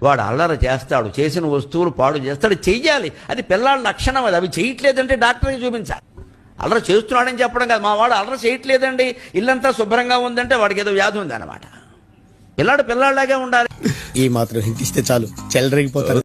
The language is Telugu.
వాడు అల్లరి చేస్తాడు, చేసిన వస్తువులు పాడు చేస్తాడు, చెయ్యాలి. అది పిల్లాడి లక్షణం. అది అవి చేయట్లేదంటే డాక్టర్కి చూపించాలి. అల్లరి చేస్తున్నాడని చెప్పడం కాదు. మా వాడు అల్లరి చేయట్లేదండి, ఇల్లంతా శుభ్రంగా ఉందంటే వాడికి ఏదో వ్యాధి ఉందన్నమాట. పిల్లాడు పిల్లాడిలాగే ఉండాలి. ఈ మాత్రం హింట్ ఇస్తే చాలు చెల్లరగిపోతారు.